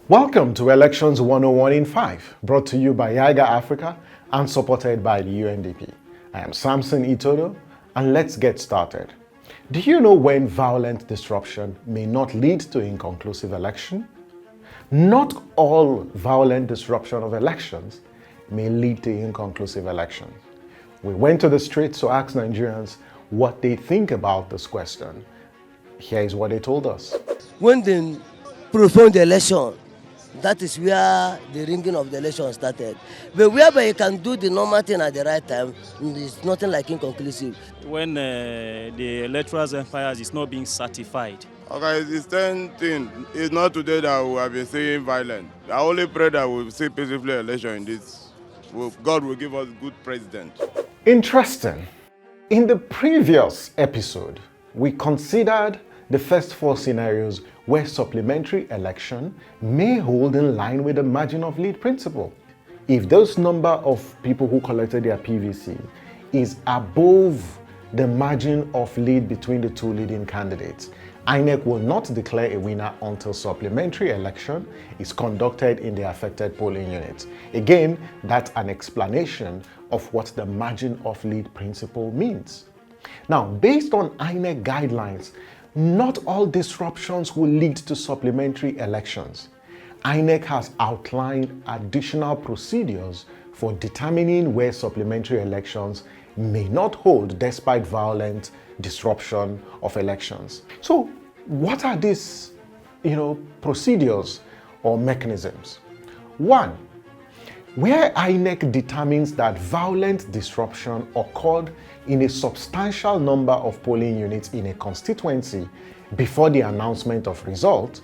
Welcome to Elections 101 in 5, brought to you by YIGA Africa and supported by the UNDP. I am Samson Itodo, and let's get started. Do you know when violent disruption may not lead to inconclusive election? Not all violent disruption of elections may lead to inconclusive elections. We went to the streets to ask Nigerians what they think about this question. Here is what they told us. When they postponed the election, that is where the ringing of the election started. But whereby you can do the normal thing at the right time, it's nothing like inconclusive. When the electoral empire is not being certified. Okay, it's the same thing. It's not today that we have been seeing violence. I only pray that we'll see peaceful election in this. God will give us good president. Interesting. In the previous episode, we considered the first four scenarios where supplementary election may hold in line with the margin of lead principle. If those number of people who collected their PVC is above the margin of lead between the two leading candidates, INEC will not declare a winner until supplementary election is conducted in the affected polling units. Again, that's an explanation of what the margin of lead principle means. Now, based on INEC guidelines, not all disruptions will lead to supplementary elections. INEC has outlined additional procedures for determining where supplementary elections may not hold despite violent disruption of elections. So, what are these, procedures or mechanisms? One, where INEC determines that violent disruption occurred in a substantial number of polling units in a constituency before the announcement of result,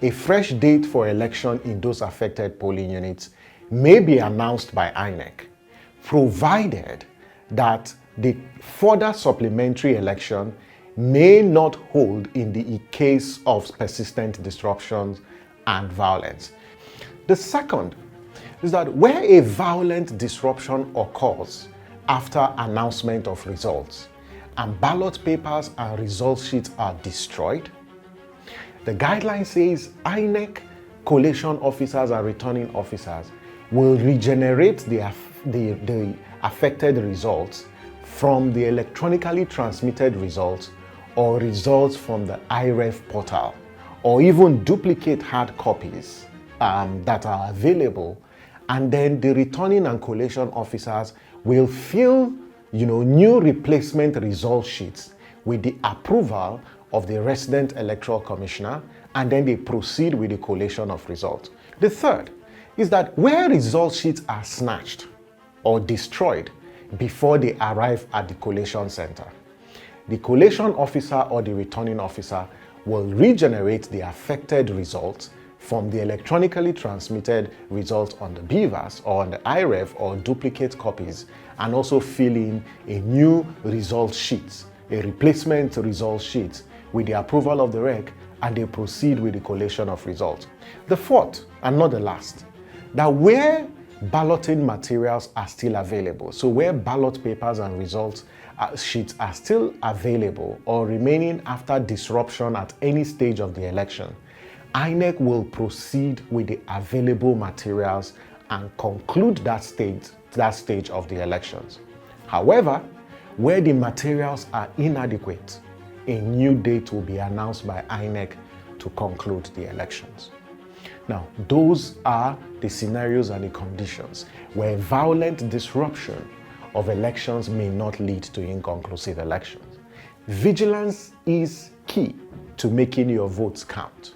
a fresh date for election in those affected polling units may be announced by INEC, provided that the further supplementary election may not hold in the case of persistent disruptions and violence. The second is that where a violent disruption occurs after announcement of results and ballot papers and result sheets are destroyed, the guideline says INEC collation officers and returning officers will regenerate the affected results from the electronically transmitted results or results from the IREF portal, or even duplicate hard copies that are available, and then the returning and collation officers will fill new replacement result sheets with the approval of the resident electoral commissioner, and then they proceed with the collation of results. The third is that where result sheets are snatched or destroyed before they arrive at the collation center, the collation officer or the returning officer will regenerate the affected results from the electronically transmitted results on the BVAS or on the IREF or duplicate copies, and also fill in a new result sheet, a replacement result sheet with the approval of the REC, and they proceed with the collation of results. The fourth, and not the last, that where balloting materials are still available, so where ballot papers and results sheets are still available or remaining after disruption at any stage of the election, INEC will proceed with the available materials and conclude that stage of the elections. However, where the materials are inadequate, a new date will be announced by INEC to conclude the elections. Now, those are the scenarios and the conditions where violent disruption of elections may not lead to inconclusive elections. Vigilance is key to making your votes count.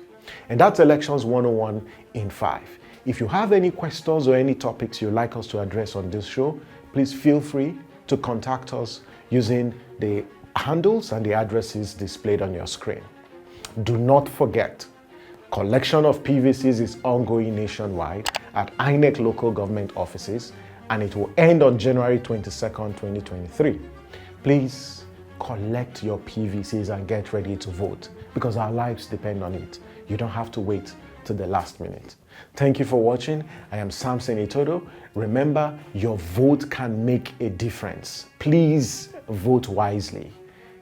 And that's Elections 101 in 5. If you have any questions or any topics you'd like us to address on this show, please feel free to contact us using the handles and the addresses displayed on your screen. Do not forget, collection of PVCs is ongoing nationwide at INEC local government offices, and it will end on January 22nd, 2023. Please collect your PVCs and get ready to vote, because our lives depend on it. You don't have to wait to the last minute. Thank you for watching. I am Samson Itodo. Remember, your vote can make a difference. Please vote wisely.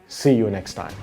See you next time.